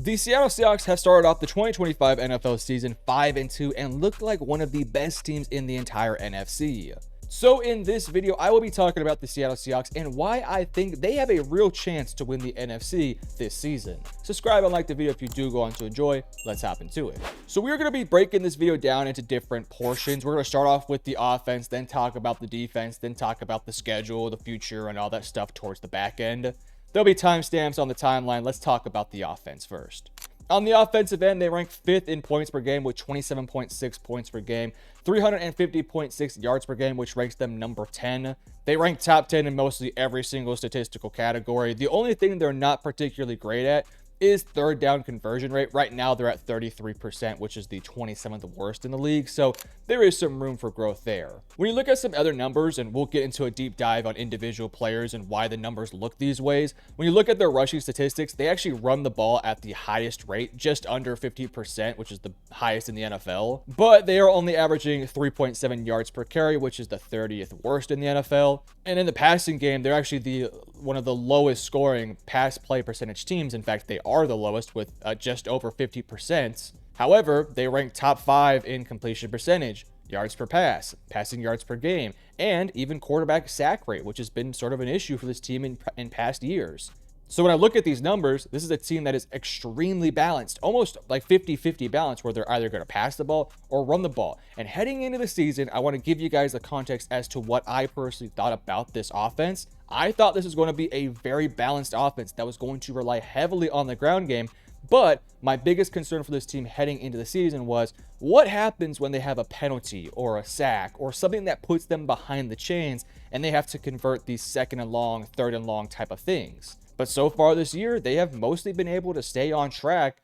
The Seattle Seahawks have started off the 2025 NFL season 5-2 and look like one of the best teams in the entire NFC. So in this video, I will be talking about the Seattle Seahawks and why I think they have a real chance to win the NFC this season. Subscribe and like the video if you do go on to enjoy. Let's hop into it. So we're going to be breaking this video down into different portions. We're going to start off with the offense, then talk about the defense, then talk about the schedule, the future, and all that stuff towards the back end. There'll be timestamps on the timeline. Let's talk about the offense first. On the offensive end, they rank 5th in points per game with 27.6 points per game, 350.6 yards per game, which ranks them number 10. They rank top 10 in mostly every single statistical category. The only thing they're not particularly great at is third down conversion rate. Right now, they're at 33%, which is the 27th worst in the league. So there is some room for growth there. When you look at some other numbers, and we'll get into a deep dive on individual players and why the numbers look these ways. When you look at their rushing statistics, they actually run the ball at the highest rate, just under 50%, which is the highest in the NFL. But they are only averaging 3.7 yards per carry, which is the 30th worst in the NFL. And in the passing game, they're actually one of the lowest scoring pass play percentage teams. In fact, they are the lowest with just over 50%. However, they rank top 5 in completion percentage, yards per pass, passing yards per game, and even quarterback sack rate, which has been sort of an issue for this team in past years. So when I look at these numbers, this is a team that is extremely balanced, almost like 50-50 balance, where they're either going to pass the ball or run the ball. And heading into the season, I want to give you guys the context as to what I personally thought about this offense. I thought this was going to be a very balanced offense that was going to rely heavily on the ground game. But my biggest concern for this team heading into the season was what happens when they have a penalty or a sack or something that puts them behind the chains and they have to convert these second and long, third and long type of things. But so far this year, they have mostly been able to stay on track,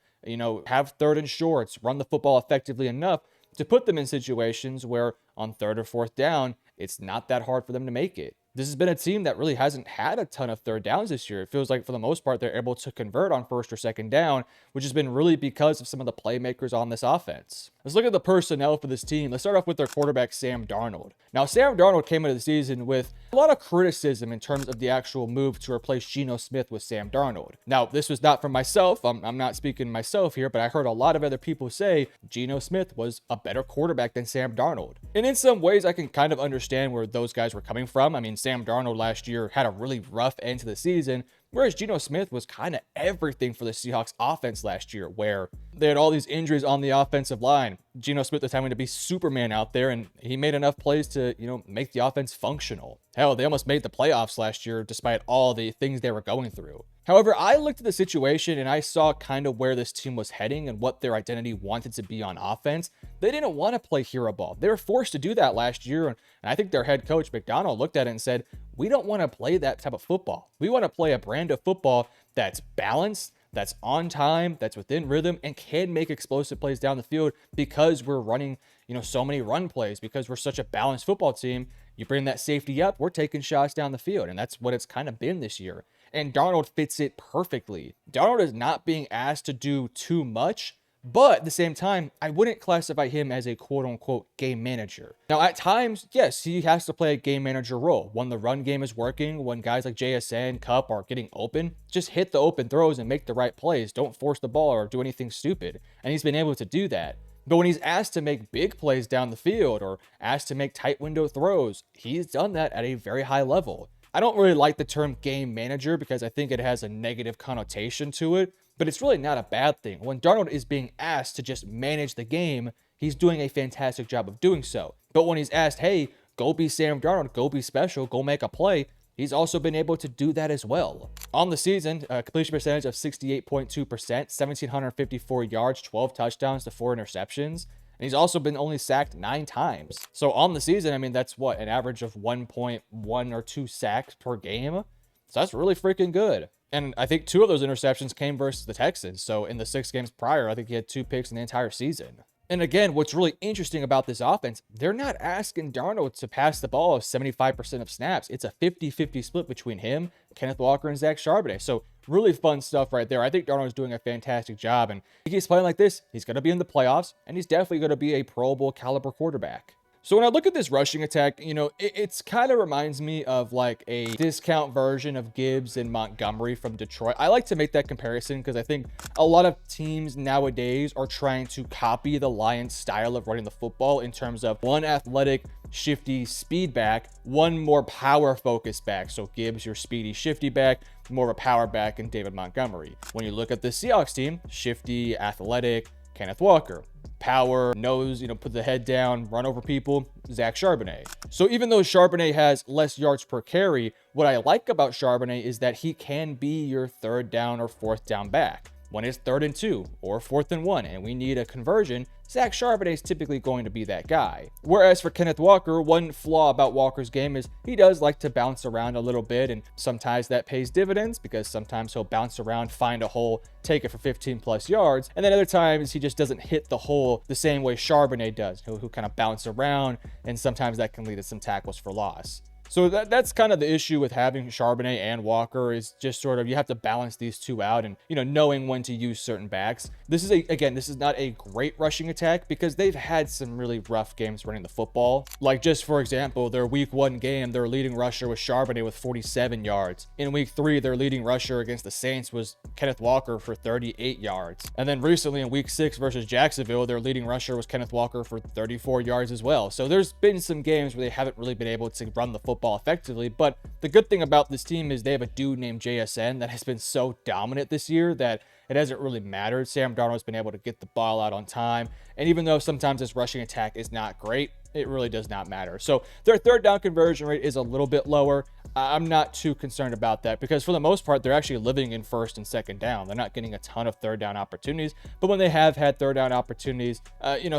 have third and shorts, run the football effectively enough to put them in situations where on third or fourth down, it's not that hard for them to make it. This has been a team that really hasn't had a ton of third downs this year. It feels like for the most part, they're able to convert on first or second down, which has been really because of some of the playmakers on this offense. Let's look at the personnel for this team. Let's start off with their quarterback, Sam Darnold. Now, Sam Darnold came into the season with a lot of criticism in terms of the actual move to replace Geno Smith with Sam Darnold. Now, this was not from myself. I'm not speaking myself here, but I heard a lot of other people say Geno Smith was a better quarterback than Sam Darnold. And in some ways, I can kind of understand where those guys were coming from. I mean, Sam Darnold last year had a really rough end to the season, whereas Geno Smith was kind of everything for the Seahawks offense last year, where they had all these injuries on the offensive line. Geno Smith was having to be Superman out there, and he made enough plays to, make the offense functional. Hell, they almost made the playoffs last year despite all the things they were going through. However, I looked at the situation and I saw kind of where this team was heading and what their identity wanted to be on offense. They didn't want to play hero ball. They were forced to do that last year, and I think their head coach, McDonald, looked at it and said, we don't want to play that type of football. We want to play a brand of football that's balanced, that's on time, that's within rhythm, and can make explosive plays down the field because we're running, so many run plays, because we're such a balanced football team. You bring that safety up, we're taking shots down the field, and that's what it's kind of been this year. And Darnold fits it perfectly. Darnold is not being asked to do too much, but at the same time, I wouldn't classify him as a quote-unquote game manager. Now, at times, yes, he has to play a game manager role. When the run game is working, when guys like JSN, Kupp are getting open, just hit the open throws and make the right plays. Don't force the ball or do anything stupid. And he's been able to do that. But when he's asked to make big plays down the field or asked to make tight window throws, he's done that at a very high level. I don't really like the term game manager because I think it has a negative connotation to it, but it's really not a bad thing. When Darnold is being asked to just manage the game, he's doing a fantastic job of doing so. But when he's asked, hey, go be Sam Darnold, go be special, go make a play, he's also been able to do that as well. On the season, a completion percentage of 68.2%, 1,754 yards, 12 touchdowns to 4 interceptions. And he's also been only sacked 9 times. So on the season, that's what, an average of 1.1 or 2 sacks per game. So that's really freaking good. And I think 2 of those interceptions came versus the Texans. So in the 6 games prior, I think he had 2 picks in the entire season. And again, what's really interesting about this offense, they're not asking Darnold to pass the ball 75% of snaps. It's a 50-50 split between him, Kenneth Walker, and Zach Charbonnet. So really fun stuff right there. I think Darnold's doing a fantastic job. And if he keeps playing like this, he's going to be in the playoffs, and he's definitely going to be a Pro Bowl caliber quarterback. So when I look at this rushing attack, it's kind of reminds me of like a discount version of Gibbs and Montgomery from Detroit. I like to make that comparison because I think a lot of teams nowadays are trying to copy the Lions style of running the football in terms of one athletic, shifty speed back, one more power focused back. So Gibbs, your speedy, shifty back, more of a power back, and David Montgomery. When you look at the Seahawks team, shifty, athletic, Kenneth Walker. Power, nose, put the head down, run over people, Zach Charbonnet. So even though Charbonnet has less yards per carry, what I like about Charbonnet is that he can be your third down or fourth down back. When it's 3rd and 2 or 4th and 1 and we need a conversion, Zach Charbonnet is typically going to be that guy. Whereas for Kenneth Walker, one flaw about Walker's game is he does like to bounce around a little bit, and sometimes that pays dividends because sometimes he'll bounce around, find a hole, take it for 15 plus yards, and then other times he just doesn't hit the hole the same way Charbonnet does. He'll kind of bounce around, and sometimes that can lead to some tackles for loss. So that's kind of the issue with having Charbonnet and Walker, is just sort of you have to balance these two out and, knowing when to use certain backs. This is not a great rushing attack because they've had some really rough games running the football. Like just for example, their week 1 game, their leading rusher was Charbonnet with 47 yards. In week 3, their leading rusher against the Saints was Kenneth Walker for 38 yards. And then recently in week 6 versus Jacksonville, their leading rusher was Kenneth Walker for 34 yards as well. So there's been some games where they haven't really been able to run the football effectively, but the good thing about this team is they have a dude named JSN that has been so dominant this year that it hasn't really mattered. Sam Darnold's been able to get the ball out on time, and even though sometimes this rushing attack is not great, it really does not matter. So their third down conversion rate is a little bit lower. I'm not too concerned about that because for the most part, they're actually living in first and second down. They're not getting a ton of third down opportunities, but when they have had third down opportunities,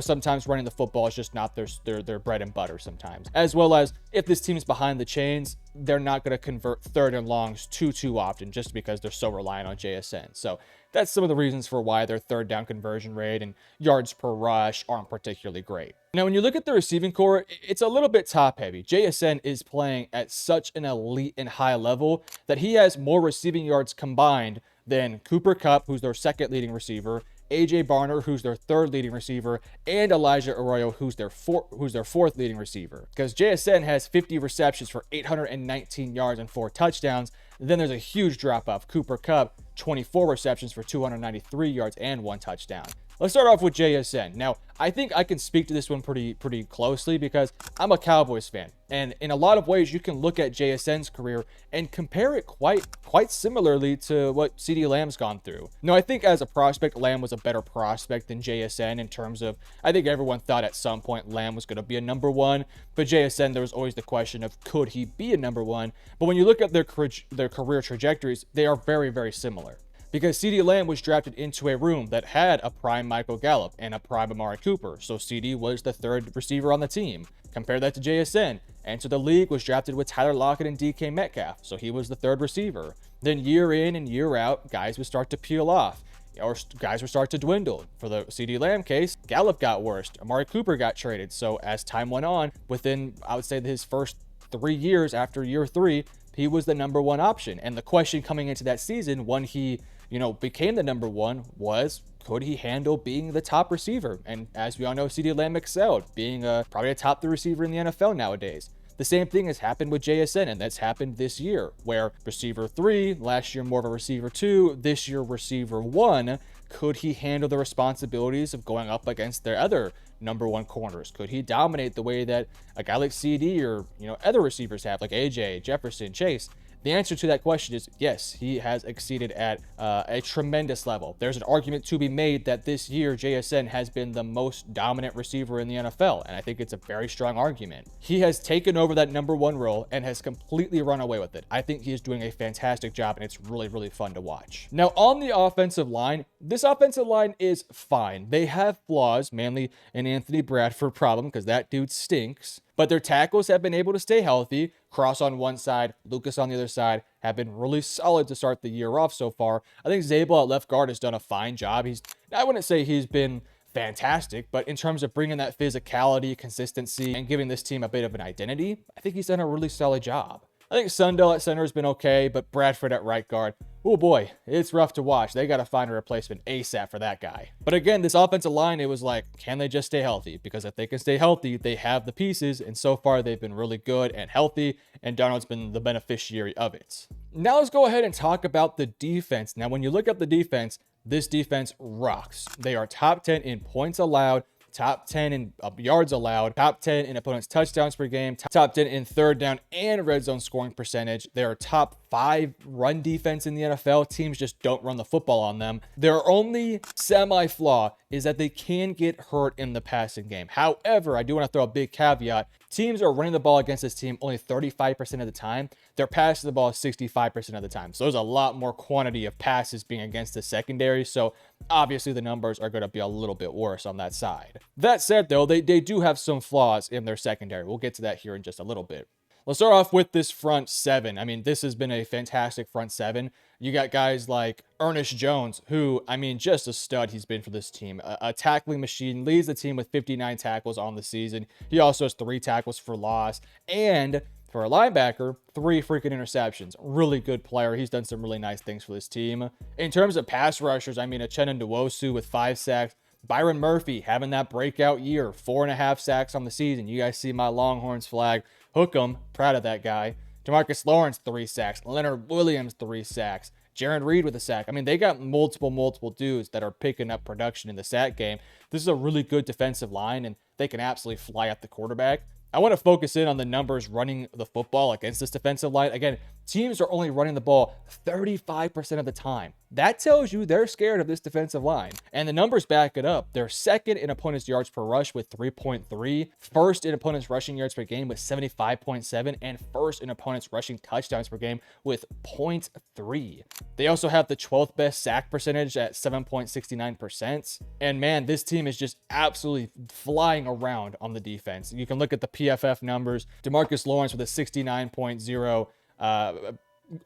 sometimes running the football is just not their bread and butter sometimes. As well as if this team's behind the chains, they're not going to convert third and longs too often just because they're so reliant on JSN. So that's some of the reasons for why their third down conversion rate and yards per rush aren't particularly great. Now, when you look at the receiving core, it's a little bit top heavy. JSN is playing at such an elite and high level that he has more receiving yards combined than Cooper Kupp, who's their second leading receiver, AJ Barner, who's their third leading receiver, and Elijah Arroyo, who's their fourth leading receiver. Because JSN has 50 receptions for 819 yards and 4 touchdowns. Then there's a huge drop off. Cooper Kupp, 24 receptions for 293 yards and 1 touchdown. Let's start off with JSN. Now, I think I can speak to this one pretty closely because I'm a Cowboys fan. And in a lot of ways, you can look at JSN's career and compare it quite similarly to what CeeDee Lamb's gone through. Now, I think as a prospect, Lamb was a better prospect than JSN in terms of, I think everyone thought at some point Lamb was going to be a number 1. But JSN, there was always the question of could he be a number 1? But when you look at their career trajectories, they are very similar. Because CeeDee Lamb was drafted into a room that had a prime Michael Gallup and a prime Amari Cooper. So CeeDee was the third receiver on the team. Compare that to JSN. Entered the league, was drafted with Tyler Lockett and DK Metcalf. So he was the third receiver. Then year in and year out, guys would start to peel off. Or guys would start to dwindle. For the CeeDee Lamb case, Gallup got worse. Amari Cooper got traded. So as time went on, within, I would say, his first 3 years after year 3, he was the number 1 option. And the question coming into that season, when he became the number 1, was could he handle being the top receiver? And as we all know, CeeDee Lamb excelled, being probably a top 3 receiver in the NFL nowadays. The same thing has happened with JSN, and that's happened this year, where receiver 3, last year more of a receiver 2, this year receiver 1. Could he handle the responsibilities of going up against their other number 1 corners? Could he dominate the way that a guy like CD or other receivers have, like AJ, Jefferson, Chase? The answer to that question is yes, he has exceeded at a tremendous level. There's an argument to be made that this year JSN has been the most dominant receiver in the NFL, and I think it's a very strong argument. He has taken over that number 1 role and has completely run away with it. I think he is doing a fantastic job, and it's really fun to watch. Now, on the offensive line, this offensive line is fine. They have flaws, mainly an Anthony Bradford problem, because that dude stinks. But their tackles have been able to stay healthy. Cross on one side, Lucas on the other side have been really solid to start the year off so far. I think Zabel at left guard has done a fine job. I wouldn't say he's been fantastic, but in terms of bringing that physicality, consistency, and giving this team a bit of an identity, I think he's done a really solid job. I think Sundell at center has been okay, but Bradford at right guard, oh boy, it's rough to watch. They got to find a replacement ASAP for that guy. But again, this offensive line, it was like, can they just stay healthy? Because if they can stay healthy, they have the pieces, and so far they've been really good and healthy, and Darnold's been the beneficiary of it. Now let's go ahead and talk about the defense. Now, when you look at the defense, this defense rocks. They are top 10 in points allowed, top 10 in yards allowed, top 10 in opponents' touchdowns per game, top 10 in third down and red zone scoring percentage. They are top 5 run defense in the NFL. Teams just don't run the football on them. Their only semi-flaw is that they can get hurt in the passing game. However, I do want to throw a big caveat. Teams are running the ball against this team only 35% of the time. They're passing the ball 65% of the time. So there's a lot more quantity of passes being against the secondary. So obviously the numbers are going to be a little bit worse on that side. That said, though, they do have some flaws in their secondary. We'll get to that here in just a little bit. Let's start off with this front seven. I mean, this has been a fantastic front seven. You got guys like Ernest Jones, who, I mean, just a stud he's been for this team. A tackling machine, leads the team with 59 tackles on the season. He also has 3 tackles for loss. And for a linebacker, 3 freaking interceptions. Really good player. He's done some really nice things for this team. In terms of pass rushers, I mean, Uchenna Nwosu with 5 sacks. Byron Murphy having that breakout year, 4.5 sacks on the season. You guys see my Longhorns flag. Hook 'em. Proud of that guy. Demarcus Lawrence, 3 sacks. Leonard Williams, 3 sacks. Jaron Reed with a sack. I mean, they got multiple dudes that are picking up production in the sack game. This is a really good defensive line, and they can absolutely fly at the quarterback. I want to focus in on the numbers running the football against this defensive line. Again, teams are only running the ball 35% of the time. That tells you they're scared of this defensive line. And the numbers back it up. They're second in opponents' yards per rush with 3.3, first in opponents' rushing yards per game with 75.7, and first in opponents' rushing touchdowns per game with 0.3. They also have the 12th best sack percentage at 7.69%. And man, this team is just absolutely flying around on the defense. You can look at the PFF numbers. Demarcus Lawrence with a 69.0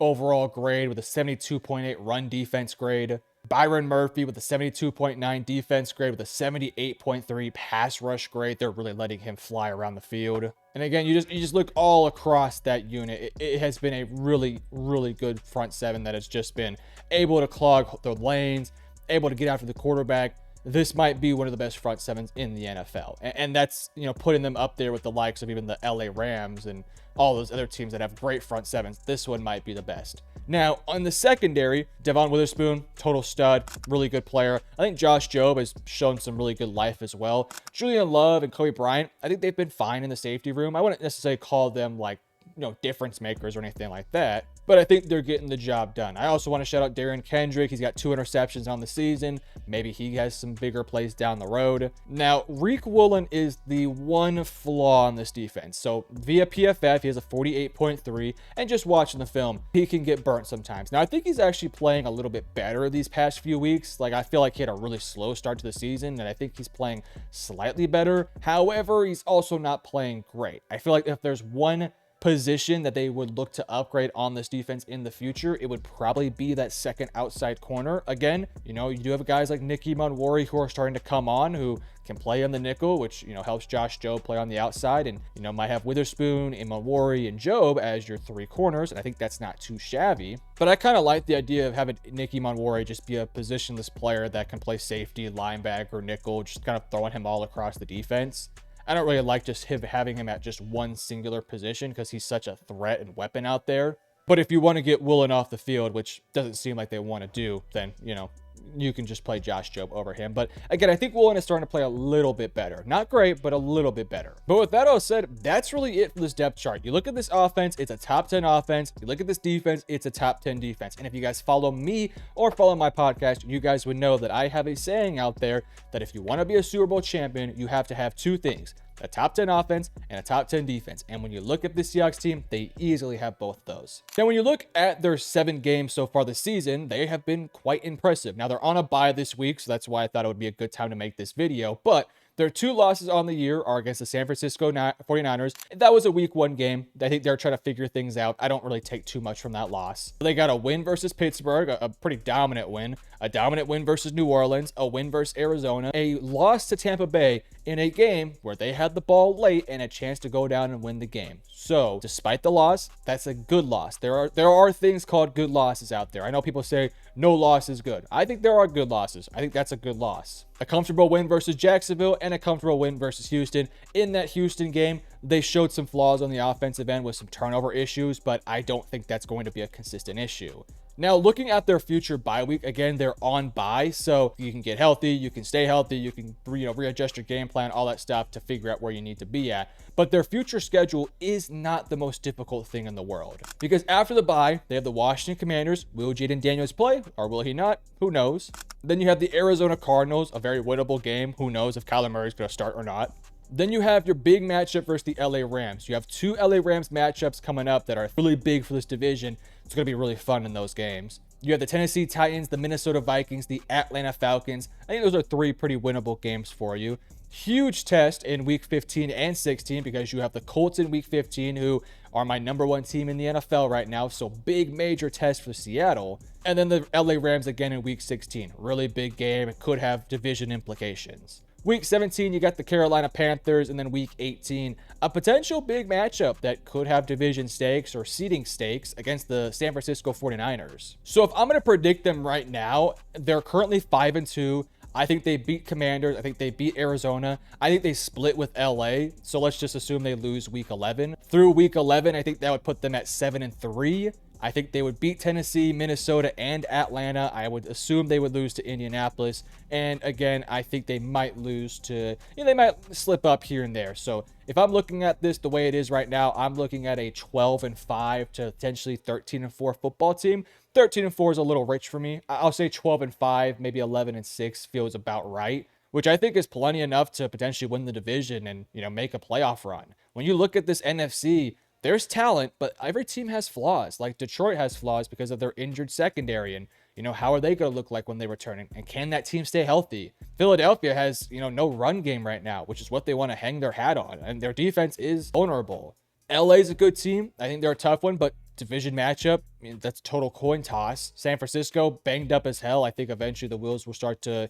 overall grade with a 72.8 run defense grade. Byron Murphy with a 72.9 defense grade with a 78.3 pass rush grade. They're really letting him fly around the field. And again, you just look all across that unit. It has been a really good front seven that has just been able to clog the lanes, able to get after the quarterback. This might be one of the best front sevens in the NFL. And that's, you know, putting them up there with the likes of even the LA Rams and all those other teams that have great front sevens. This one might be the best. Now, on the secondary, Devon Witherspoon, total stud, really good player. I think Josh Jobe has shown some really good life as well. Julian Love and Kobe Bryant, I think they've been fine in the safety room. I wouldn't necessarily call them like, you know, difference makers or anything like that, but I think they're getting the job done. I also want to shout out Darren Kendrick. He's got 2 interceptions on the season. Maybe he has some bigger plays down the road. Now, Reek Woolen is the one flaw in this defense. So via PFF, he has a 48.3, and just watching the film, he can get burnt sometimes. Now, I think he's actually playing a little bit better these past few weeks. Like, I feel like he had a really slow start to the season, and I think he's playing slightly better. However, he's also not playing great. I feel like if there's one position that they would look to upgrade on this defense in the future, it would probably be that second outside corner. Again, you know, you do have guys like Nicky Monwori who are starting to come on, who can play on the nickel, which, you know, helps Josh Jobe play on the outside, and, you know, might have Witherspoon and Monwori and Jobe as your 3 corners, and I think that's not too shabby. But I kind of like the idea of having Nicky Monwori just be a positionless player that can play safety, linebacker, nickel, just kind of throwing him all across the defense. I don't really like just having him at just one singular position because he's such a threat and weapon out there. But if you want to get Woolen off the field, which doesn't seem like they want to do, then, you know, you can just play Josh Jobe over him. But again, I think Woolen is starting to play a little bit better. Not great, but a little bit better. But with that all said, that's really it for this depth chart. You look at this offense, it's a top 10 offense. You look at this defense, it's a top 10 defense. And if you guys follow me or follow my podcast, you guys would know that I have a saying out there that if you want to be a Super Bowl champion, you have to have 2 things: a top 10 offense and a top 10 defense. And when you look at the Seahawks team, they easily have both those. Now, when you look at their 7 games so far this season, they have been quite impressive. Now, they're on a bye this week, so that's why I thought it would be a good time to make this video. But Their 2 losses on the year are against the San Francisco 49ers. That was a week 1 game. I think they're trying to figure things out. I don't really take too much from that loss. They got a win versus Pittsburgh, a pretty dominant win. A dominant win versus New Orleans, a win versus Arizona, a loss to Tampa Bay in a game where they had the ball late and a chance to go down and win the game. So, despite the loss, that's a good loss. There are things called good losses out there. I know people say no loss is good. I think there are good losses. I think that's a good loss. A comfortable win versus Jacksonville and a comfortable win versus Houston. In that Houston game, they showed some flaws on the offensive end with some turnover issues, but I don't think that's going to be a consistent issue. Now, looking at their future bye week, again, they're on bye, so you can get healthy, you can stay healthy, you can readjust your game plan, all that stuff to figure out where you need to be at. But their future schedule is not the most difficult thing in the world. Because after the bye, they have the Washington Commanders. Will Jaden Daniels play, or will he not? Who knows? Then you have the Arizona Cardinals, a very winnable game. Who knows if Kyler Murray's going to start or not. Then you have your big matchup versus the LA Rams. You have 2 LA Rams matchups coming up that are really big for this division. It's going to be really fun in those games. You have the Tennessee Titans, the Minnesota Vikings, the Atlanta Falcons. I think those are 3 pretty winnable games for you. Huge test in week 15 and 16 because you have the Colts in week 15, who are my #1 team in the NFL right now. So big major test for Seattle. And then the LA Rams again in week 16. Really big game. It could have division implications. Week 17, you got the Carolina Panthers, and then week 18, a potential big matchup that could have division stakes or seeding stakes against the San Francisco 49ers. So if I'm going to predict them right now, they're currently 5-2. I think they beat Commanders. I think they beat Arizona. I think they split with LA. So let's just assume they lose week 11. Through week 11, I think that would put them at 7-3. I think they would beat Tennessee, Minnesota, and Atlanta. I would assume they would lose to Indianapolis. And again, I think they might lose to, they might slip up here and there. So if I'm looking at this the way it is right now, I'm looking at a 12-5 to potentially 13-4 football team. 13-4 is a little rich for me. I'll say 12-5, maybe 11-6 feels about right, which I think is plenty enough to potentially win the division and, make a playoff run. When you look at this NFC, there's talent, but every team has flaws. Like Detroit has flaws because of their injured secondary. And, how are they going to look like when they return? And can that team stay healthy? Philadelphia has, no run game right now, which is what they want to hang their hat on. And their defense is vulnerable. LA is a good team. I think they're a tough one, but division matchup, that's total coin toss. San Francisco, banged up as hell. I think eventually the wheels will start to,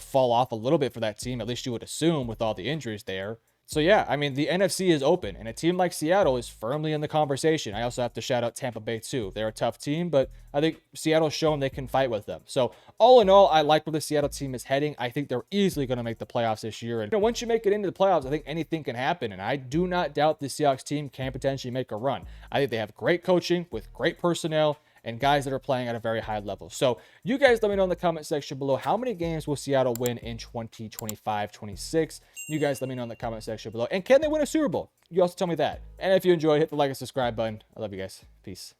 fall off a little bit for that team. At least you would assume with all the injuries there. So yeah, the NFC is open, and a team like Seattle is firmly in the conversation. I also have to shout out Tampa Bay too. They're a tough team, but I think Seattle's shown they can fight with them. So all in all, I like where the Seattle team is heading. I think they're easily going to make the playoffs this year. And once you make it into the playoffs, I think anything can happen. And I do not doubt the Seahawks team can potentially make a run. I think they have great coaching with great personnel and guys that are playing at a very high level. So you guys let me know in the comment section below, how many games will Seattle win in 2025-26? You guys let me know in the comment section below. And can they win a Super Bowl? You also tell me that. And if you enjoyed, hit the like and subscribe button. I love you guys. Peace.